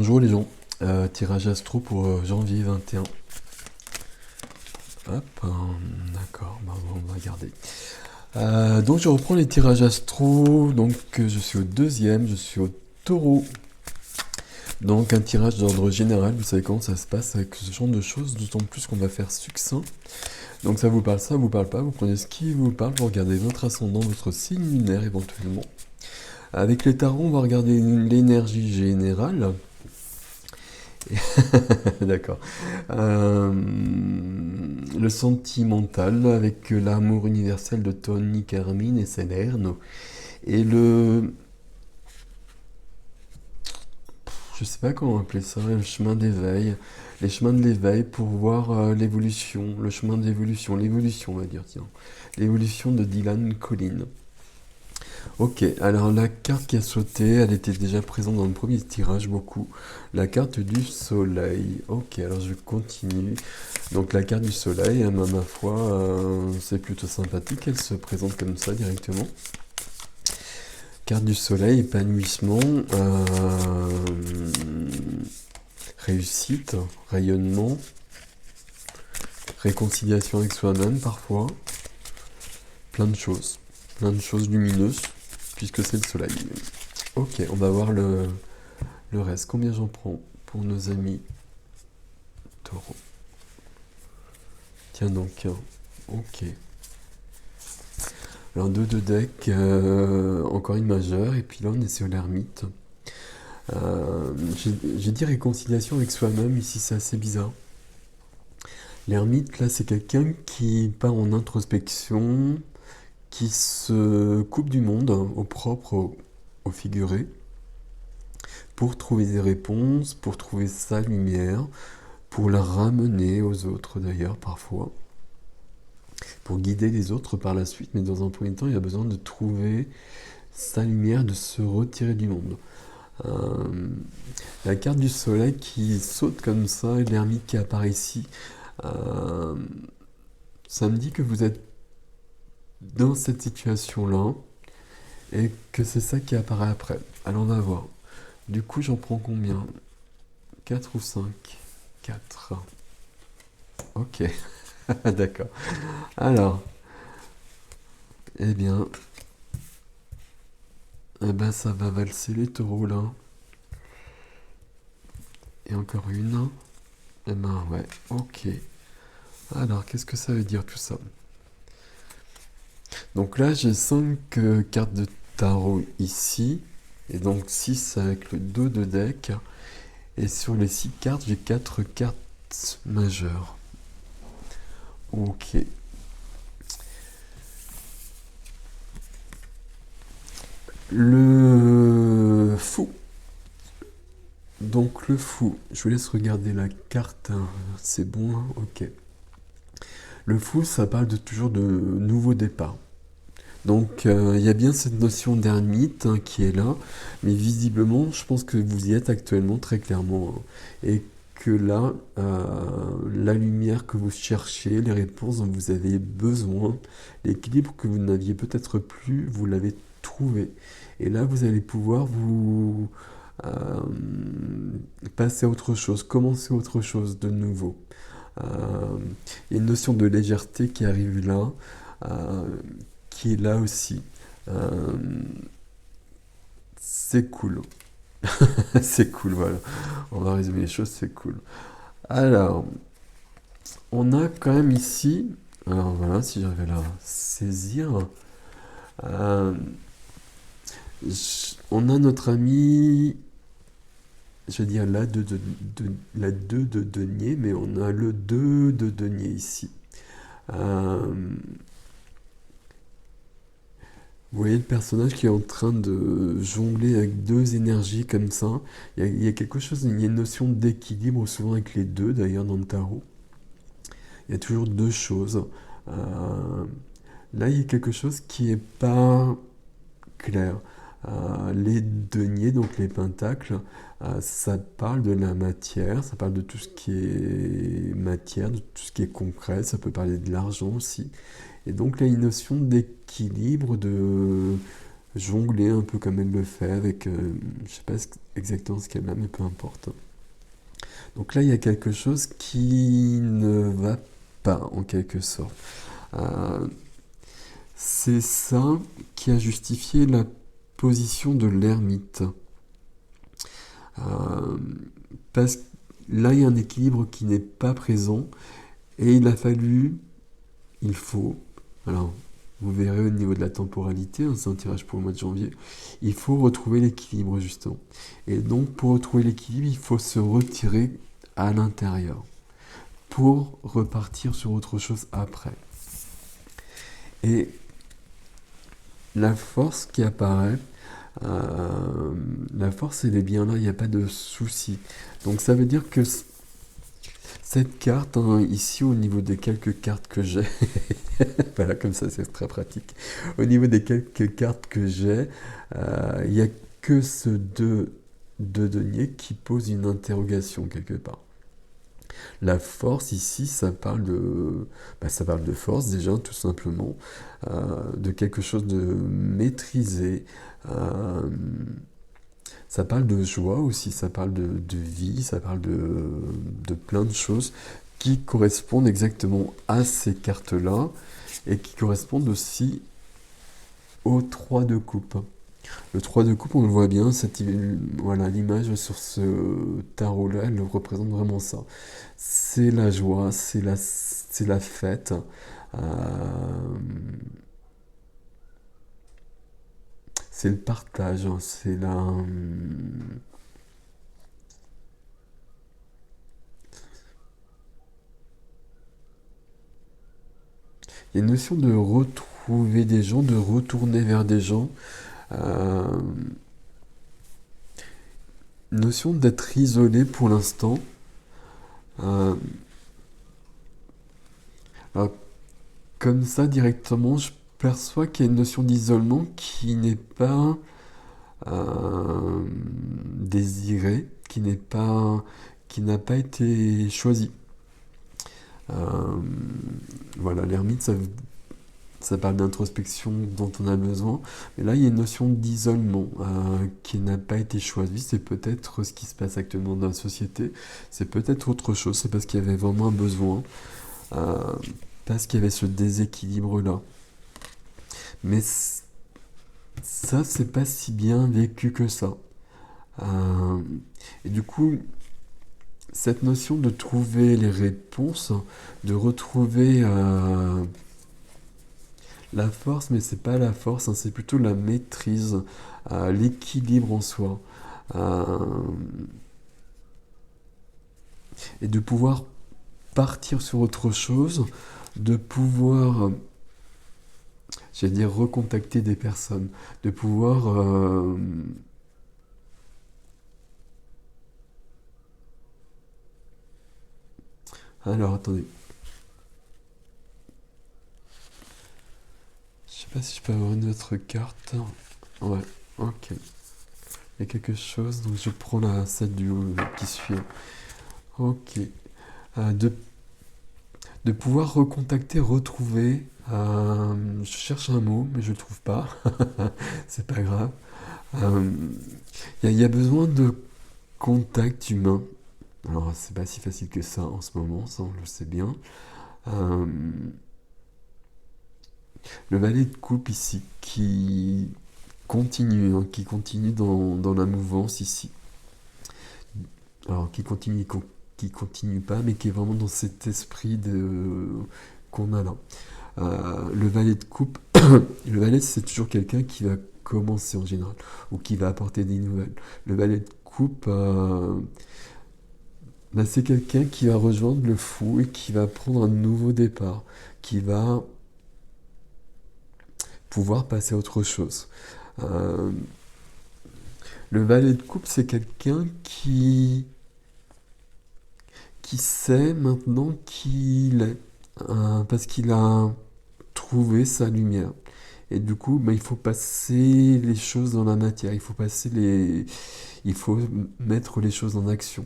Bonjour les gens, tirage astro pour janvier 21. Hop, d'accord, bah, on va regarder. Donc je reprends les tirages astro, donc je suis au deuxième, je suis au taureau. Donc un tirage d'ordre général, vous savez comment ça se passe avec ce genre de choses, d'autant plus qu'on va faire succinct. Donc ça vous parle pas, vous prenez ce qui vous parle, vous regardez votre ascendant, votre signe lunaire éventuellement. Avec les tarots, on va regarder l'énergie générale. D'accord. Le sentimental avec l'amour universel de Tony Carmine et Salerno. Et je sais pas comment appeler ça, le chemin d'éveil. Les chemins de l'éveil pour voir l'évolution, le chemin de l'évolution on va dire, tiens. L'évolution de Dylan Collin. Ok, alors la carte qui a sauté, elle était déjà présente dans le premier tirage beaucoup. La carte du soleil. Ok, alors je continue. Donc la carte du soleil, ma foi, c'est plutôt sympathique. Elle se présente comme ça directement. Carte du soleil, épanouissement, réussite, rayonnement, réconciliation avec soi-même parfois. Plein de choses lumineuses, puisque c'est le soleil. Ok, on va voir le reste. Combien j'en prends pour nos amis taureaux? Tiens donc, ok. Alors deux de deck, encore une majeure, et puis là on est sur l'ermite. J'ai dit réconciliation avec soi-même, ici c'est assez bizarre. L'ermite, là, c'est quelqu'un qui part en introspection, qui se coupe du monde, au propre, au figuré, pour trouver des réponses, pour trouver sa lumière, pour la ramener aux autres d'ailleurs parfois, pour guider les autres par la suite, mais dans un premier temps, il a besoin de trouver sa lumière, de se retirer du monde. La carte du soleil qui saute comme ça, et l'ermite qui apparaît ici, ça me dit que vous êtes dans cette situation-là, et que c'est ça qui apparaît après. Alors on va voir. Du coup, j'en prends combien? 4 ou 5? 4. Ok, d'accord. Alors, eh bien, ça va valser les taureaux là. Et encore une. Eh ben ouais, ok. Alors, qu'est-ce que ça veut dire tout ça? Donc là, j'ai 5 cartes de tarot ici. Et donc 6 avec le dos de deck. Et sur les 6 cartes, j'ai 4 cartes majeures. Ok. Le fou. Donc le fou, je vous laisse regarder la carte, hein. C'est bon, hein, ok. Le fou, ça parle toujours de nouveau départ. Donc il y a bien cette notion d'ermite hein, qui est là, mais visiblement, je pense que vous y êtes actuellement très clairement. Hein, et que là, la lumière que vous cherchez, les réponses dont vous avez besoin, l'équilibre que vous n'aviez peut-être plus, vous l'avez trouvé. Et là, vous allez pouvoir vous euh, passer à autre chose, commencer autre chose de nouveau. Il y a une notion de légèreté qui arrive là, euh, qui est là aussi. Euh, c'est cool. C'est cool, voilà. On va résumer les choses, c'est cool. Alors, on a quand même ici, alors voilà, si j'arrive à la saisir, euh, on a notre ami, je veux dire la 2 de denier, mais on a le 2 de denier ici. Vous voyez le personnage qui est en train de jongler avec deux énergies comme ça. Il y a quelque chose, il y a une notion d'équilibre souvent avec les deux d'ailleurs dans le tarot. Il y a toujours deux choses. Euh, Là, il y a quelque chose qui est pas clair. Les deniers, donc les pentacles, ça parle de la matière, ça parle de tout ce qui est matière, de tout ce qui est concret, ça peut parler de l'argent aussi. Et donc là, il y a une notion d'équilibre, jongler un peu comme elle le fait avec, je sais pas exactement ce qu'elle a, mais peu importe. Donc là, il y a quelque chose qui ne va pas, en quelque sorte. Euh, c'est ça qui a justifié la position de l'ermite. Euh, parce que là, il y a un équilibre qui n'est pas présent et il faut, alors vous verrez au niveau de la temporalité, hein, c'est un tirage pour le mois de janvier, il faut retrouver l'équilibre justement. Et donc pour retrouver l'équilibre, il faut se retirer à l'intérieur pour repartir sur autre chose après. Et la force qui apparaît, la force elle est bien là, il n'y a pas de souci. Donc ça veut dire que cette carte, hein, ici au niveau des quelques cartes que j'ai, voilà comme ça c'est très pratique, au niveau des quelques cartes que j'ai, il n'y a que ce deux deniers qui posent une interrogation quelque part. La force ici, ça parle de force déjà, tout simplement, de quelque chose de maîtrisé. euh, Ça parle de joie aussi, ça parle de vie, ça parle de plein de choses qui correspondent exactement à ces cartes-là et qui correspondent aussi au 3 de coupe. Le 3 de coupe, on le voit bien, voilà, l'image sur ce tarot-là, elle représente vraiment ça. C'est la joie, c'est la fête. euh, c'est le partage, hein, c'est la... Il y a une notion de retrouver des gens, de retourner vers des gens. Euh, notion d'être isolé pour l'instant. Euh, alors, comme ça, directement, je perçois qu'il y a une notion d'isolement qui n'est pas désirée, qui n'a pas été choisie. Euh, voilà, l'ermite, ça parle d'introspection dont on a besoin, mais là il y a une notion d'isolement qui n'a pas été choisie. C'est peut-être ce qui se passe actuellement dans la société, c'est peut-être autre chose, c'est parce qu'il y avait vraiment un besoin, euh, parce qu'il y avait ce déséquilibre-là. Mais ça, c'est pas si bien vécu que ça. Euh, et du coup, cette notion de trouver les réponses, de retrouver la force, mais c'est pas la force, hein, c'est plutôt la maîtrise, l'équilibre en soi. Euh, et de pouvoir partir sur autre chose, de pouvoir, j'allais dire, recontacter des personnes, de pouvoir... Alors, attendez. Je sais pas si je peux avoir une autre carte. Ouais, ok. Il y a quelque chose, donc je prends celle qui suit. Ok. De pouvoir recontacter, retrouver. Je cherche un mot, mais je le trouve pas. C'est pas grave. Il y a besoin de contact humain. Alors, c'est pas si facile que ça en ce moment, ça on le sait bien. Euh, le valet de coupe ici, qui continue dans la mouvance ici. Alors, qui continue pas, mais qui est vraiment dans cet esprit qu'on a là. Le valet de coupe, le valet c'est toujours quelqu'un qui va commencer en général, ou qui va apporter des nouvelles. Le valet de coupe, là, c'est quelqu'un qui va rejoindre le fou et qui va prendre un nouveau départ, qui va pouvoir passer à autre chose. Euh, le valet de coupe, c'est quelqu'un qui sait maintenant qui il est, parce qu'il a trouvé sa lumière. Et du coup, il faut passer les choses dans la matière, il faut mettre les choses en action.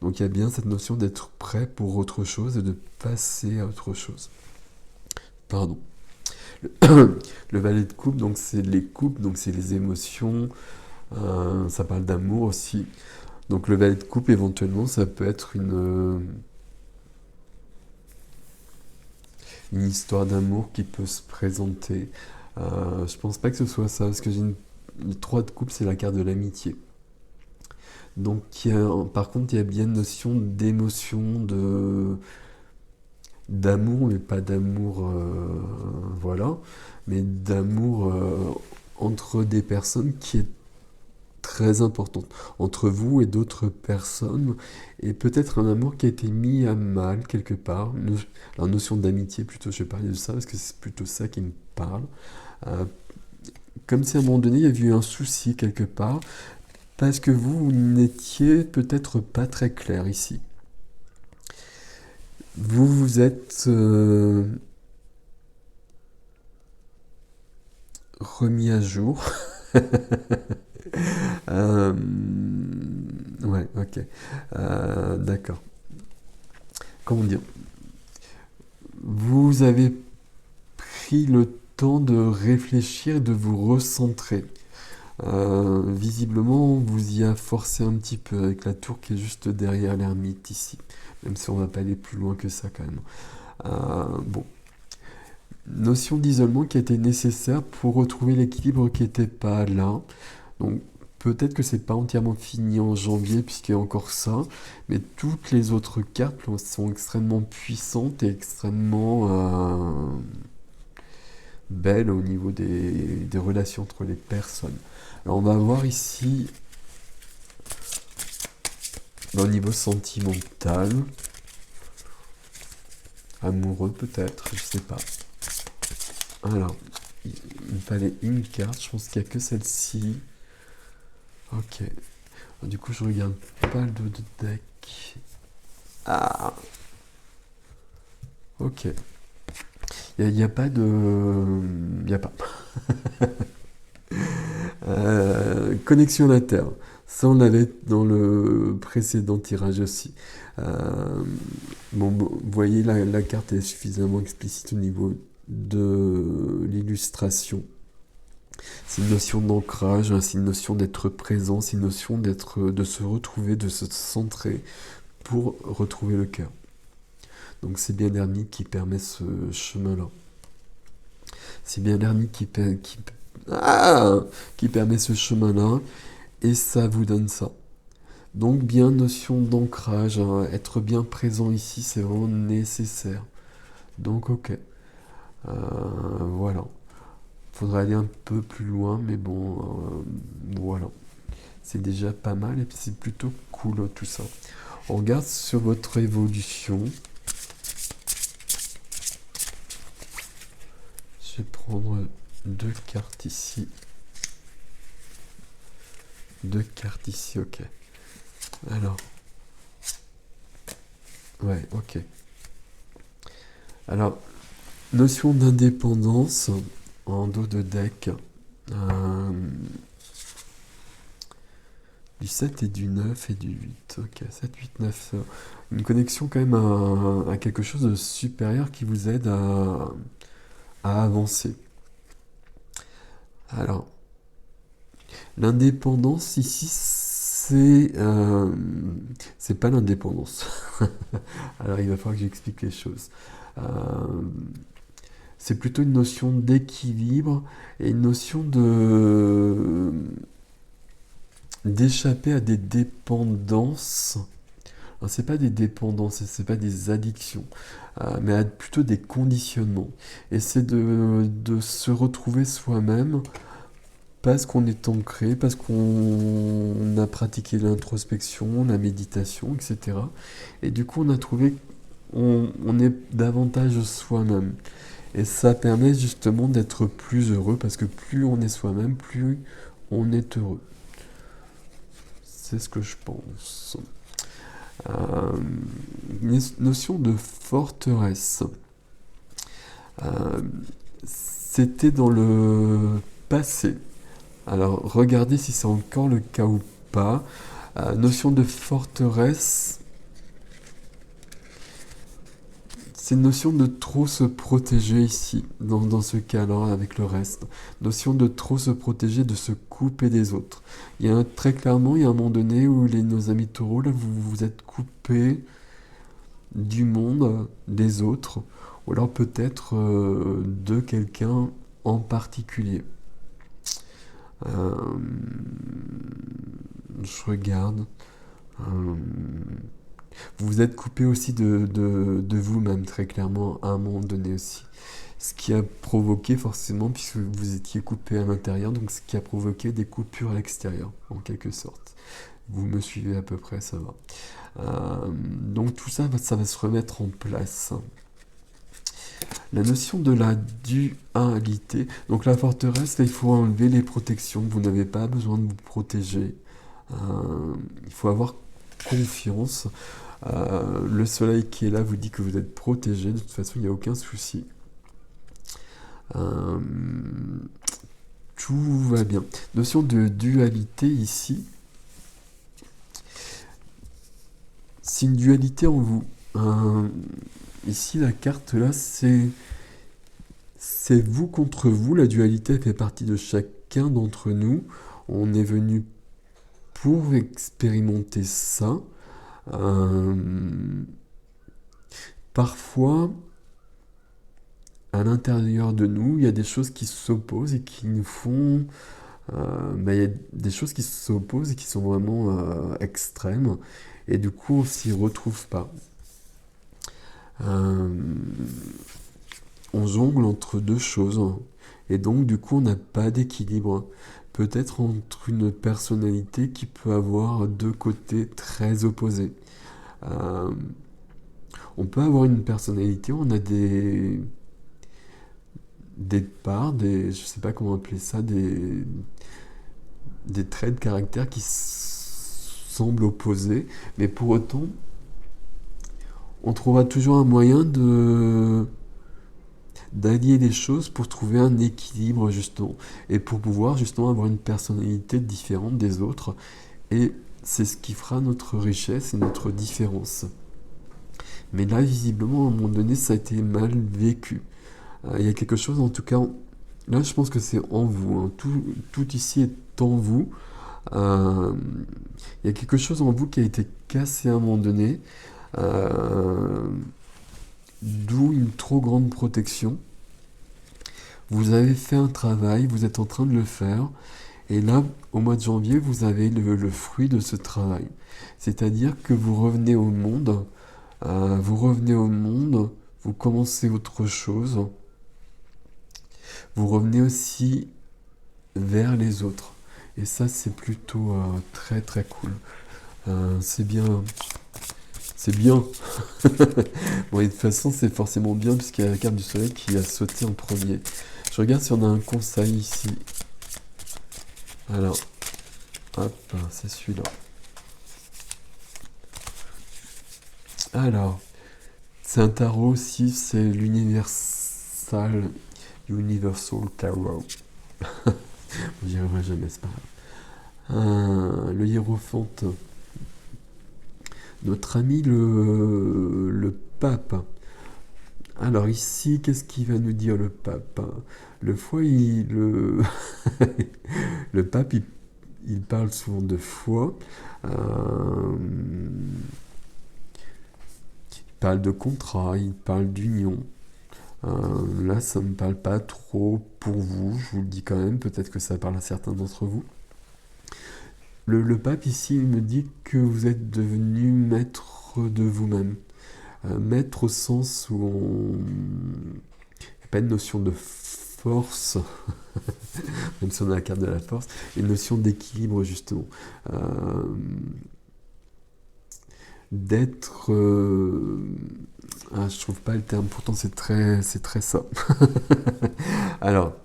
Donc il y a bien cette notion d'être prêt pour autre chose et de passer à autre chose. Pardon. Le valet de coupe, donc c'est les coupes, donc c'est les émotions, ça parle d'amour aussi. Donc le valet de coupe, éventuellement, ça peut être une histoire d'amour qui peut se présenter. Je pense pas que ce soit ça, parce que le 3 de coupe, c'est la carte de l'amitié. Donc par contre, il y a bien une notion d'émotion, d'amour, mais pas d'amour, voilà, mais d'amour entre des personnes qui est très importante, entre vous et d'autres personnes, et peut-être un amour qui a été mis à mal quelque part. La notion d'amitié, plutôt, je vais parler de ça, parce que c'est plutôt ça qui me parle. Euh, Comme si à un moment donné, il y avait eu un souci quelque part, parce que vous n'étiez peut-être pas très clair ici. Vous vous êtes remis à jour. Euh, ouais, ok. D'accord. Comment dire? Vous avez pris le temps de réfléchir et de vous recentrer. Visiblement, on vous y a forcé un petit peu avec la tour qui est juste derrière l'ermite ici. Même si on va pas aller plus loin que ça quand même. Bon. Notion d'isolement qui a été nécessaire pour retrouver l'équilibre qui n'était pas là. Donc peut-être que c'est pas entièrement fini en janvier puisqu'il y a encore ça, mais toutes les autres cartes sont extrêmement puissantes et extrêmement belles au niveau des relations entre les personnes. Alors on va voir ici au niveau sentimental, amoureux peut-être, je sais pas. Alors, il me fallait une carte, je pense qu'il n'y a que celle-ci. Ok. Du coup, je regarde pas le dos de deck. Ah, ok. Il n'y a pas de... Il n'y a pas. Connexion à la Terre. Ça, on l'avait dans le précédent tirage aussi. Bon, vous voyez, la carte est suffisamment explicite au niveau de l'illustration. C'est une notion d'ancrage, hein, c'est une notion d'être présent, c'est une notion de se retrouver, de se centrer pour retrouver le cœur. Donc c'est bien l'ermite qui permet ce chemin-là. C'est bien l'ermite qui permet ce chemin-là, et ça vous donne ça. Donc bien notion d'ancrage, hein, être bien présent ici, c'est vraiment nécessaire. Donc ok, voilà. Faudrait aller un peu plus loin, mais bon, voilà. C'est déjà pas mal, et puis c'est plutôt cool tout ça. On regarde sur votre évolution. Je vais prendre 2 cartes ici. 2 cartes ici, ok. Alors. Ouais, ok. Alors, notion d'indépendance en dos de deck. Du 7 et du 9 et du 8. Ok, 7, 8, 9. Une connexion quand même à quelque chose de supérieur qui vous aide à avancer. Alors, l'indépendance ici, c'est pas l'indépendance. Alors, il va falloir que j'explique les choses. C'est plutôt une notion d'équilibre et une notion d'échapper à des dépendances. Alors, c'est pas des dépendances, c'est pas des addictions, mais plutôt des conditionnements. Et c'est de se retrouver soi-même parce qu'on est ancré, parce qu'on a pratiqué l'introspection, la méditation, etc. Et du coup, on a trouvé qu'on est davantage soi-même. Et ça permet justement d'être plus heureux, parce que plus on est soi-même, plus on est heureux. C'est ce que je pense. Notion de forteresse. C'était dans le passé. Alors, regardez si c'est encore le cas ou pas. Notion de forteresse. C'est une notion de trop se protéger ici, dans ce cas-là, avec le reste. Notion de trop se protéger, de se couper des autres. Très clairement, il y a un moment donné où nos amis taureaux, là, vous vous êtes coupés du monde, des autres, ou alors peut-être de quelqu'un en particulier. Euh, je regarde. Euh, vous vous êtes coupé aussi de vous-même, très clairement, à un moment donné aussi. Ce qui a provoqué forcément, puisque vous étiez coupé à l'intérieur, donc ce qui a provoqué des coupures à l'extérieur, en quelque sorte. Vous me suivez à peu près, ça va. Donc tout ça, ça va se remettre en place. La notion de la dualité. Donc la forteresse, là, il faut enlever les protections. Vous n'avez pas besoin de vous protéger. Il faut avoir confiance. Le soleil qui est là vous dit que vous êtes protégé. De toute façon, il n'y a aucun souci. Tout va bien. Notion de dualité ici. C'est une dualité en vous. Ici, la carte là, c'est vous contre vous. La dualité fait partie de chacun d'entre nous. On est venu pour expérimenter ça. Parfois, à l'intérieur de nous, il y a des choses qui s'opposent et qui nous font... il y a des choses qui s'opposent et qui sont vraiment extrêmes. Et du coup, on s'y retrouve pas. On jongle entre deux choses. Et donc, du coup, on n'a pas d'équilibre. Peut-être entre une personnalité qui peut avoir deux côtés très opposés. On peut avoir une personnalité, on a des parts, je sais pas comment appeler ça, des traits de caractère qui semblent opposés, mais pour autant, on trouvera toujours un moyen d'allier les choses pour trouver un équilibre justement, et pour pouvoir justement avoir une personnalité différente des autres, et c'est ce qui fera notre richesse et notre différence. Mais là, visiblement, à un moment donné, ça a été mal vécu. Il y a quelque chose, en tout cas, là, je pense que c'est en vous. Hein. Tout ici est en vous. Il y a quelque chose en vous qui a été cassé à un moment donné. D'où une trop grande protection. Vous avez fait un travail, vous êtes en train de le faire. Et là, au mois de janvier, vous avez le fruit de ce travail. C'est-à-dire que vous revenez au monde. Vous commencez autre chose. Vous revenez aussi vers les autres. Et ça, c'est plutôt très très cool. C'est bien. C'est bien. Bon, et de toute façon, c'est forcément bien puisqu'il y a la carte du soleil qui a sauté en premier. Je regarde si on a un conseil ici. Alors, hop, c'est celui-là. Alors, c'est un tarot aussi, c'est l'Universal Tarot. J'y arriverai jamais, c'est pas grave. Le hiérophante. Notre ami le pape. Alors ici, qu'est-ce qu'il va nous dire le pape? Le pape, il parle souvent de foi. Il parle de contrat, il parle d'union. Là, ça ne me parle pas trop pour vous, je vous le dis quand même, peut-être que ça parle à certains d'entre vous. Le pape ici, il me dit que vous êtes devenu maître de vous-même. Maître au sens où il n'y a pas une notion de force, même si on a la carte de la force, une notion d'équilibre justement. D'être... je trouve pas le terme, pourtant c'est très ça. Alors,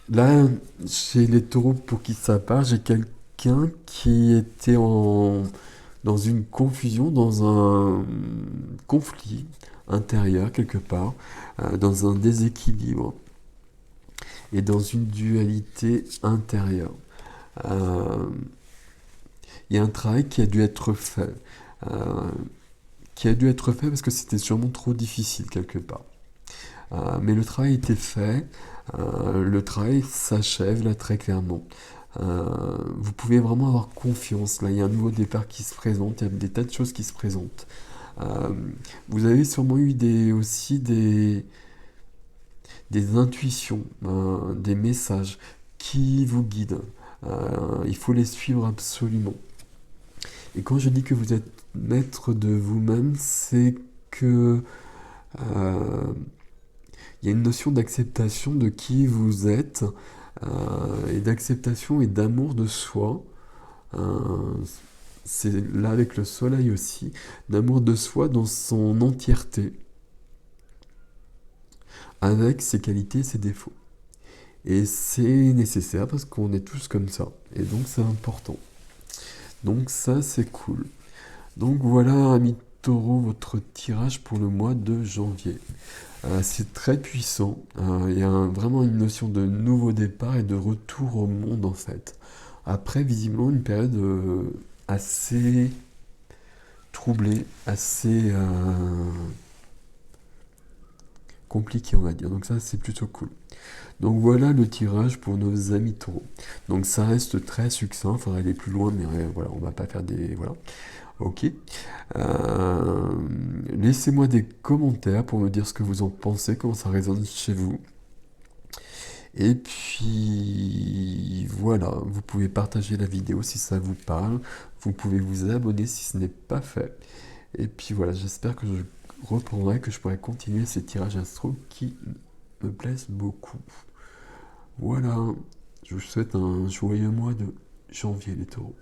là, chez les taureaux pour qui ça part, j'ai quelqu'un qui était dans une confusion, dans un conflit intérieur quelque part, dans un déséquilibre et dans une dualité intérieure. Il y a un travail qui a dû être fait, qui a dû être fait parce que c'était sûrement trop difficile quelque part. Mais le travail était fait, le travail s'achève là très clairement. Vous pouvez vraiment avoir confiance, là il y a un nouveau départ qui se présente, il y a des tas de choses qui se présentent. Euh, Vous avez sûrement eu aussi des intuitions, des messages qui vous guident. Il faut les suivre absolument. Et quand je dis que vous êtes maître de vous-même, c'est que il y a une notion d'acceptation de qui vous êtes, et d'acceptation et d'amour de soi. Euh, c'est là avec le soleil aussi, d'amour de soi dans son entièreté, avec ses qualités et ses défauts. Et c'est nécessaire parce qu'on est tous comme ça. Et donc c'est important. Donc ça c'est cool. Donc voilà, ami Taureau, votre tirage pour le mois de janvier. C'est très puissant. Il y a vraiment une notion de nouveau départ et de retour au monde en fait. Après, visiblement, une période assez troublée, assez compliquée, on va dire. Donc ça, c'est plutôt cool. Donc voilà le tirage pour nos amis taureaux. Donc ça reste très succinct, il faudrait aller plus loin, mais voilà, on va pas faire des... Voilà. Ok. Laissez-moi des commentaires pour me dire ce que vous en pensez, comment ça résonne chez vous. Et puis voilà, vous pouvez partager la vidéo si ça vous parle. Vous pouvez vous abonner si ce n'est pas fait. Et puis voilà, j'espère que je reprendrai, que je pourrai continuer ces tirages astro qui me plaisent beaucoup. Voilà, je vous souhaite un joyeux mois de janvier les taureaux.